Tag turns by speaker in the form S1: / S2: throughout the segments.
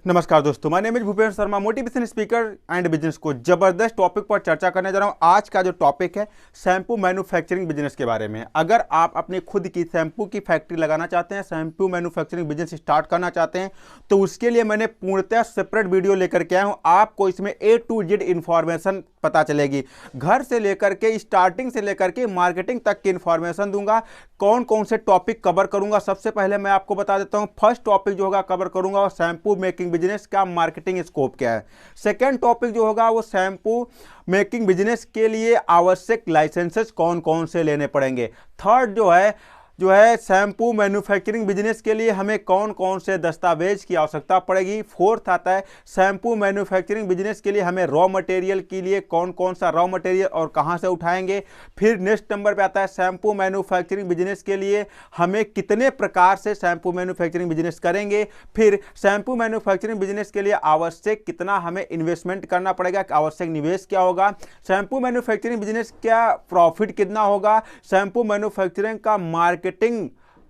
S1: नमस्कार दोस्तों, मैं name Bhupendra Sharma, motivation speaker and business को जबरदस्त टॉपिक पर चर्चा करने जा रहा हूं। आज का जो टॉपिक है शैम्पू मैन्युफैक्चरिंग बिजनेस के बारे में। अगर आप अपनी खुद की शैम्पू की फैक्ट्री लगाना चाहते हैं, शैम्पू मैन्युफैक्चरिंग बिजनेस स्टार्ट करना चाहते हैं, तो उसके लिए मैंने पूर्णतः सेपरेट वीडियो लेकर के आया हूं। आपको इसमें A to Z इंफॉर्मेशन पता चलेगी, घर से लेकर के स्टार्टिंग से लेकर के मार्केटिंग तक की इंफॉर्मेशन दूंगा। कौन कौन से टॉपिक कवर करूंगा, सबसे पहले मैं आपको बता देता हूं। फर्स्ट टॉपिक जो होगा कवर करूंगा वो शैम्पू मेकिंग बिजनेस का मार्केटिंग स्कोप क्या है। सेकंड टॉपिक जो होगा वो शैम्पू मेकिंग बिजनेस के लिए आवश्यक लाइसेंसेस कौन कौन से लेने पड़ेंगे। थर्ड जो है शैम्पू मैन्युफैक्चरिंग बिजनेस के लिए हमें कौन कौन से दस्तावेज की आवश्यकता पड़ेगी। फोर्थ आता है शैम्पू मैन्युफैक्चरिंग बिजनेस के लिए हमें रॉ मटेरियल के लिए कौन कौन सा रॉ मटेरियल और कहां से उठाएंगे। फिर नेक्स्ट नंबर पे आता है शैम्पू मैन्युफैक्चरिंग बिजनेस के लिए हमें कितने प्रकार से शैम्पू मैन्युफैक्चरिंग बिजनेस करेंगे। फिर शैम्पू मैन्युफैक्चरिंग बिजनेस के लिए आवश्यक कितना हमें इन्वेस्टमेंट करना पड़ेगा, आवश्यक निवेश क्या होगा। शैम्पू मैन्युफैक्चरिंग बिजनेस क्या प्रॉफिट कितना होगा। शैम्पू मैन्युफैक्चरिंग का मार्केटिंग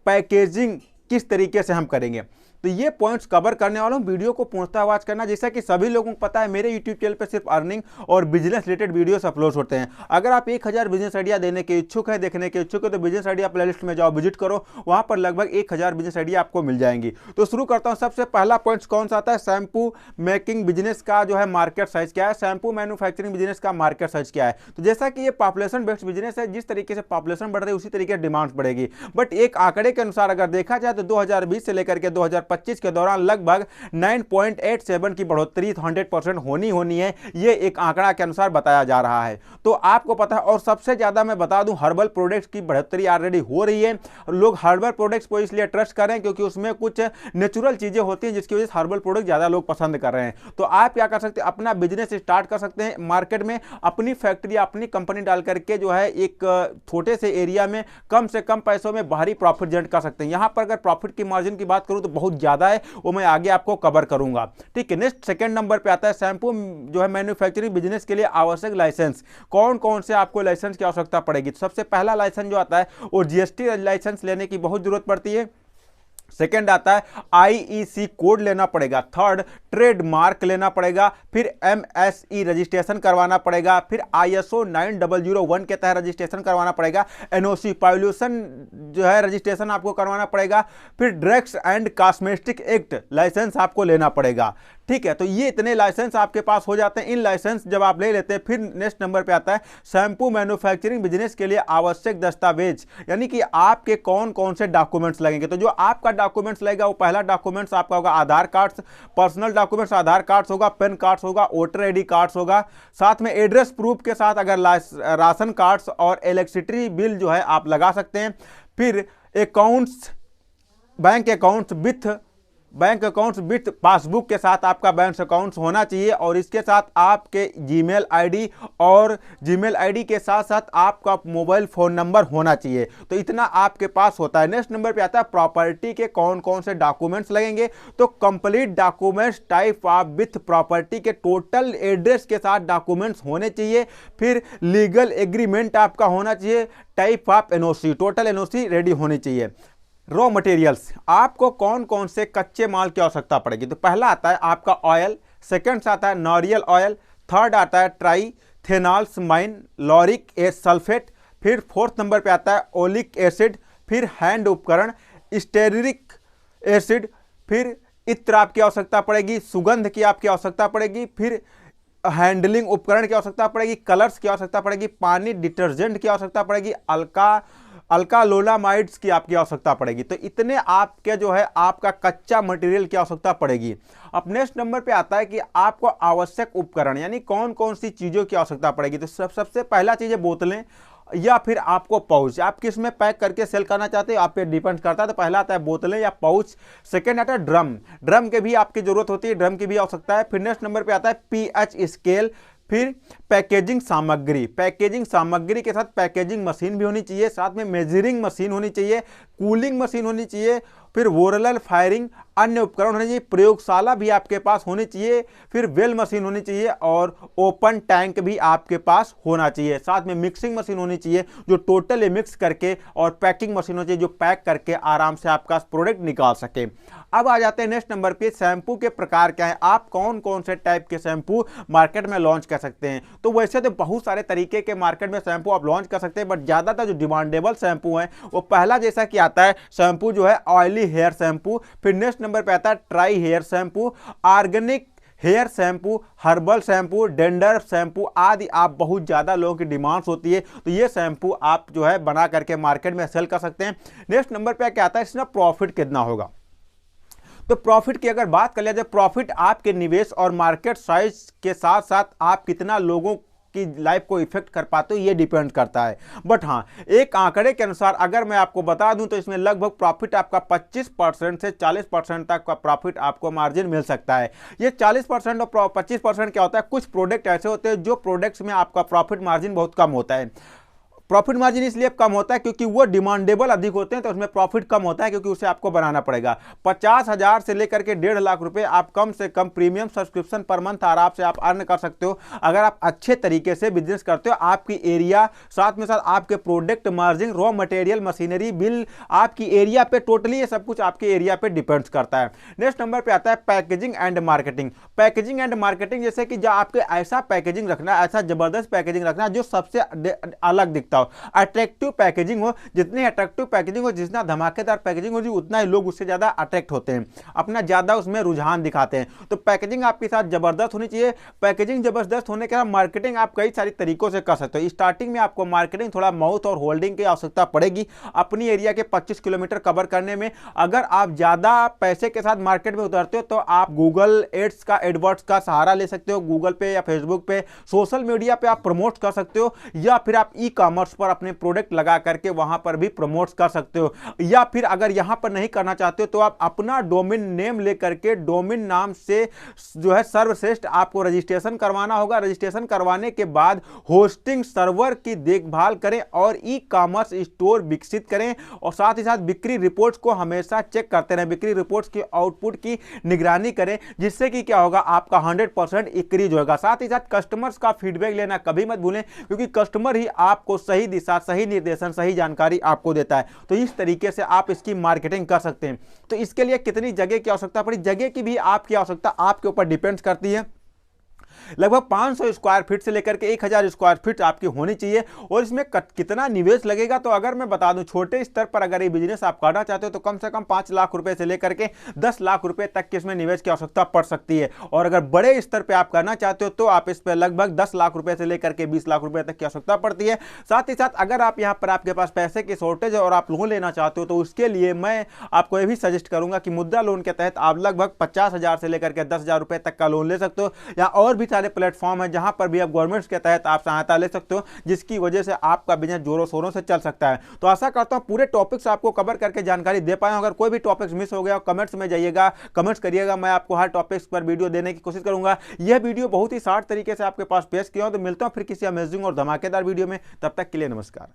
S1: पैकेजिंग किस तरीके से हम करेंगे। तो ये पॉइंट्स कवर करने वाला हूं। वीडियो को पूर्णतः वॉच करना। जैसा कि सभी लोगों को पता है, मेरे यूट्यूब चैनल पे सिर्फ अर्निंग और बिजनेस रिलेटेड वीडियोस अपलोड होते हैं। अगर आप 1000 बिजनेस आइडिया देने के इच्छुक है, देखने के इच्छुक है, तो बिजनेस आइडिया प्लेलिस्ट में जाओ, विजिट करो, वहां पर लगभग 1000 बिजनेस आइडिया आपको मिल जाएंगी। तो शुरू करता हूं। सबसे पहला पॉइंट कौन सा आता है, शैम्पू मेकिंग बिजनेस का जो है मार्केट साइज क्या है, शैम्पू मैन्युफैक्चरिंग बिजनेस का मार्केट साइज क्या है। तो जैसा कि ये पॉपुलेशन बेस्ड बिजनेस है, जिस तरीके से पॉपुलेशन बढ़ रही है उसी तरीके से डिमांड बढ़ेगी। बट एक आंकड़े के अनुसार अगर देखा जाए तो 2020 से लेकर के 2025 के दौरान लगभग 9.87 की बढ़ोतरी 100% होनी है। ये एक आंकड़ा के अनुसार बताया जा रहा है। तो आपको पता है, और सबसे ज्यादा मैं बता दूं, हर्बल प्रोडक्ट्स की बढ़ोतरी ऑलरेडी हो रही है। लोग हर्बल प्रोडक्ट्स को इसलिए ट्रस्ट कर रहे हैं क्योंकि उसमें कुछ नेचुरल चीजें होती हैं जिसकी वजह से हर्बल प्रोडक्ट ज्यादा लोग पसंद कर रहे हैं। तो आप क्या कर सकते हैं, अपना बिजनेस स्टार्ट कर सकते हैं मार्केट में, अपनी फैक्ट्री अपनी कंपनी डाल करके जो है एक छोटे से एरिया में कम से कम पैसों में भारी प्रॉफिट जनरेट कर सकते हैं। यहां पर अगर प्रॉफिट की मार्जिन की बात करूं तो बहुत ज्यादा है, वो मैं आगे आपको कवर करूंगा। ठीक है। नेक्स्ट सेकंड नंबर पे आता है शैम्पू जो है मैन्युफैक्चरिंग बिजनेस के लिए आवश्यक लाइसेंस। कौन कौन से आपको लाइसेंस की आवश्यकता पड़ेगी। तो सबसे पहला लाइसेंस जो आता है वो जीएसटी लाइसेंस लेने की बहुत जरूरत पड़ती है। सेकेंड आता है आईईसी कोड लेना पड़ेगा। थर्ड ट्रेडमार्क लेना पड़ेगा। फिर एमएसई रजिस्ट्रेशन करवाना पड़ेगा। फिर आईएसओ 9001 के तहत रजिस्ट्रेशन करवाना पड़ेगा। एनओसी पॉल्यूशन जो है रजिस्ट्रेशन आपको करवाना पड़ेगा। फिर drugs and cosmetic act license आपको लेना पड़ेगा। ठीक है। तो ये इतने लाइसेंस आपके पास हो जाते हैं। इन लाइसेंस जब आप ले लेते हैं, फिर नेक्स्ट नंबर पे आता है शैम्पू मैन्युफैक्चरिंग बिजनेस के लिए आवश्यक दस्तावेज, यानी कि आपके कौन कौन से डॉक्यूमेंट्स लगेंगे। तो जो आपका डॉक्यूमेंट्स लगेगा वो पहला डॉक्यूमेंट्स आपका होगा आधार कार्ड, पर्सनल डॉक्यूमेंट्स आधार कार्ड होगा, पैन कार्ड होगा, वोटर आईडी कार्ड होगा, साथ में एड्रेस प्रूफ के साथ अगर राशन कार्ड्स और इलेक्ट्रिसिटी बिल जो है आप लगा सकते हैं। फिर accounts, bank accounts with passbook के साथ आपका बैंक अकाउंट्स होना चाहिए, और इसके साथ आपके जीमेल आईडी और जीमेल आईडी के साथ साथ आपका मोबाइल फोन नंबर होना चाहिए। तो इतना आपके पास होता है। नेक्स्ट नंबर पे आता है प्रॉपर्टी के कौन कौन से डॉक्यूमेंट्स लगेंगे। तो complete documents type of with property के टोटल एड्रेस के साथ डॉक्यूमेंट्स होने चाहिए। फिर लीगल एग्रीमेंट आपका होना चाहिए। Type of NOC, total NOC ready होनी चाहिए। रॉ मटेरियल्स, आपको कौन कौन से कच्चे माल की आवश्यकता पड़ेगी। तो पहला आता है आपका ऑयल, सेकंड आता है नारियल ऑयल, थर्ड आता है ट्राइथेनॉल्समाइन लॉरिक सल्फेट, फिर फोर्थ नंबर पे आता है ओलिक एसिड, फिर हैंड उपकरण स्टेरिक एसिड, फिर इत्र आपकी आवश्यकता पड़ेगी, सुगंध की आपकी आवश्यकता पड़ेगी, फिर हैंडलिंग उपकरण की आवश्यकता पड़ेगी, कलर्स की आवश्यकता पड़ेगी, पानी डिटर्जेंट की आवश्यकता पड़ेगी, अल्कालोलामाइड्स की आपकी आवश्यकता पड़ेगी। तो इतने आपके जो है आपका कच्चा मटेरियल की आवश्यकता पड़ेगी। अब नेक्स्ट नंबर पे आता है कि आपको आवश्यक उपकरण, यानी कौन कौन सी चीज़ों की आवश्यकता पड़ेगी। तो सबसे पहला चीज़ है बोतलें, या फिर आपको पाउच, आप किस में पैक करके सेल करना चाहते हैं आप पे डिपेंड करता है। तो पहला आता है बोतलें या पाउच। सेकंड आता है ड्रम के भी आपकी जरूरत होती है, ड्रम की भी आवश्यकता है। फिर नेक्स्ट नंबर पे आता है पीएच स्केल। फिर पैकेजिंग सामग्री के साथ पैकेजिंग मशीन भी होनी चाहिए, साथ में मेजरिंग मशीन होनी चाहिए। कूलिंग मशीन होनी चाहिए, फिर वोरल फायरिंग अन्य उपकरण होने चाहिए, प्रयोगशाला भी आपके पास होनी चाहिए, फिर वेल मशीन होनी चाहिए और ओपन टैंक भी आपके पास होना चाहिए। साथ में मिक्सिंग मशीन होनी चाहिए जो टोटली मिक्स करके, और पैकिंग मशीन होनी चाहिए जो पैक करके आराम से आपका प्रोडक्ट निकाल सके। अब आ जाते हैं नेक्स्ट नंबर पे, शैम्पू के प्रकार क्या है, आप कौन कौन से टाइप के शैम्पू मार्केट में लॉन्च कर सकते हैं। तो वैसे तो बहुत सारे तरीके के मार्केट में शैम्पू आप लॉन्च कर सकते हैं, बट ज्यादातर जो डिमांडेबल शैम्पू है वो पहला जैसा कि आता है शैम्पू जो है ऑयली हेयर शैम्पू, फिर नेक्स्ट नंबर पे आता है dry hair shampoo, organic hair shampoo, herbal shampoo, dandruff shampoo आदि आप बहुत ज़्यादा लोगों की डिमांड्स होती है, तो ये शैम्पू आप जो है बना करके मार्केट में सेल कर सकते हैं। नेक्स्ट नंबर पे क्या आता है, इसमें प्रॉफिट कितना होगा। तो प्रॉफिट की अगर बात कर लिया जाए, प्रॉफिट आपके निवेश और मार्केट साइज के साथ साथ आप कितना लोगों की लाइफ को इफेक्ट कर पाते हो ये डिपेंड करता है। बट हाँ, एक आंकड़े के अनुसार अगर मैं आपको बता दूं तो इसमें लगभग प्रॉफिट आपका 25% से 40% तक का प्रॉफिट आपको मार्जिन मिल सकता है। ये 40% और 25% क्या होता है, कुछ प्रोडक्ट ऐसे होते हैं जो प्रोडक्ट्स में आपका प्रॉफिट मार्जिन बहुत कम होता है। प्रॉफिट मार्जिन इसलिए कम होता है क्योंकि वो डिमांडेबल अधिक होते हैं, तो उसमें प्रॉफिट कम होता है क्योंकि उसे आपको बनाना पड़ेगा। 50,000 से लेकर के 1.5 लाख रुपए आप कम से कम प्रीमियम सब्सक्रिप्शन पर मंथ आराम से आप अर्न कर सकते हो अगर आप अच्छे तरीके से बिजनेस करते हो। आपकी एरिया, साथ में साथ आपके product margin, raw material, machinery, bill, आपकी एरिया पे टोटली ये सब कुछ आपके एरिया पे डिपेंड्स करता है। नेक्स्ट नंबर पे आता है packaging and marketing. Packaging and marketing जैसे कि जो आपके ऐसा पैकेजिंग रखना, ऐसा जबरदस्त पैकेजिंग रखना जो सबसे अलग दिखता, अट्रैक्टिव पैकेजिंग हो। जितनी अट्रैक्टिव पैकेजिंग हो, जितना धमाकेदार पैकेजिंग हो, उतना ही लोग उससे ज्यादा अट्रैक्ट होते हैं, अपना ज्यादा उसमें रुझान दिखाते हैं। तो पैकेजिंग आपके साथ जबरदस्त होनी चाहिए। पैकेजिंग जबरदस्त होने के बाद मार्केटिंग आप कई सारी तरीकों से कर सकते हो। स्टार्टिंग में आपको मार्केटिंग थोड़ा माउथ और होल्डिंग की आवश्यकता पड़ेगी अपनी एरिया के 25 किलोमीटर कवर करने में। अगर आप ज्यादा पैसे के साथ मार्केट में उतरते हो तो आप गूगल एड्स का, एडवर्ड्स का सहारा ले सकते हो। गूगल पे या फेसबुक पे, सोशल मीडिया पे आप प्रमोट कर सकते हो, या फिर आप ई कॉमर्स पर अपने प्रोडक्ट लगा करके वहां पर भी प्रमोट कर सकते हो। या फिर अगर यहां पर नहीं करना चाहते हो तो आप अपना डोमेन नेम लेकर के, डोमेन नाम से जो है सर्वश्रेष्ठ, आपको रजिस्ट्रेशन करवाना होगा। रजिस्ट्रेशन करवाने के बाद होस्टिंग सर्वर की देखभाल करें और ई कॉमर्स स्टोर विकसित करें, और साथ ही साथ बिक्री रिपोर्ट्स को हमेशा चेक करते रहें। बिक्री रिपोर्ट्स की आउटपुट की निगरानी करें, जिससे कि क्या होगा, आपका 100% इंक्रीज होगा। साथ ही साथ कस्टमर्स का फीडबैक लेना कभी मत भूलें, क्योंकि कस्टमर ही आपको सही दिशा, सही निर्देशन, सही जानकारी आपको देता है। तो इस तरीके से आप इसकी मार्केटिंग कर सकते हैं। तो इसके लिए कितनी जगह की आवश्यकता पड़ी, जगह की भी आपकी आवश्यकता आपके ऊपर डिपेंड करती है। लगभग 500 स्क्वायर फीट से लेकर के 1000 स्क्वायर फीट आपकी होनी चाहिए। और इसमें कितना निवेश लगेगा, तो अगर मैं बता दूं, छोटे स्तर पर अगर ये बिजनेस आप करना चाहते हो तो कम से कम 5 लाख रुपए से लेकर के 10 लाख रुपए तक के इसमें निवेश की आवश्यकता पड़ सकती है। और अगर बड़े स्तर पर आप करना चाहते हो तो आप इस पर लगभग 10 लाख रुपए से लेकर के 20 लाख रुपए तक की आवश्यकता पड़ती है। साथ ही साथ अगर आप यहाँ पर आपके पास पैसे की शॉर्टेज है और आप लोन लेना चाहते हो तो उसके लिए मैं आपको यह भी सजेस्ट करूंगा कि मुद्रा लोन के तहत आप लगभग 50,000 से लेकर के 10,000 रुपए तक का लोन ले सकते हो। या और भी सारे प्लेटफॉर्म है जहां पर भी आप गवर्नमेंट के तहत आप सहायता ले सकते हो, जिसकी वजह से आपका बिजनेस जोरों शोरों से चल सकता है। तो आशा करता हूं पूरे टॉपिक्स आपको कवर करके जानकारी दे पाए। अगर कोई भी टॉपिक्स मिस हो गया, कमेंट्स में जाइएगा, कमेंट्स करिएगा, मैं आपको हर टॉपिक्स पर वीडियो देने की कोशिश करूंगा। यह वीडियो बहुत ही शॉर्ट तरीके से आपके पास पेश किया हूं। तो मिलता हूं फिर किसी अमेजिंग और धमाकेदार वीडियो में, तब तक के लिए नमस्कार।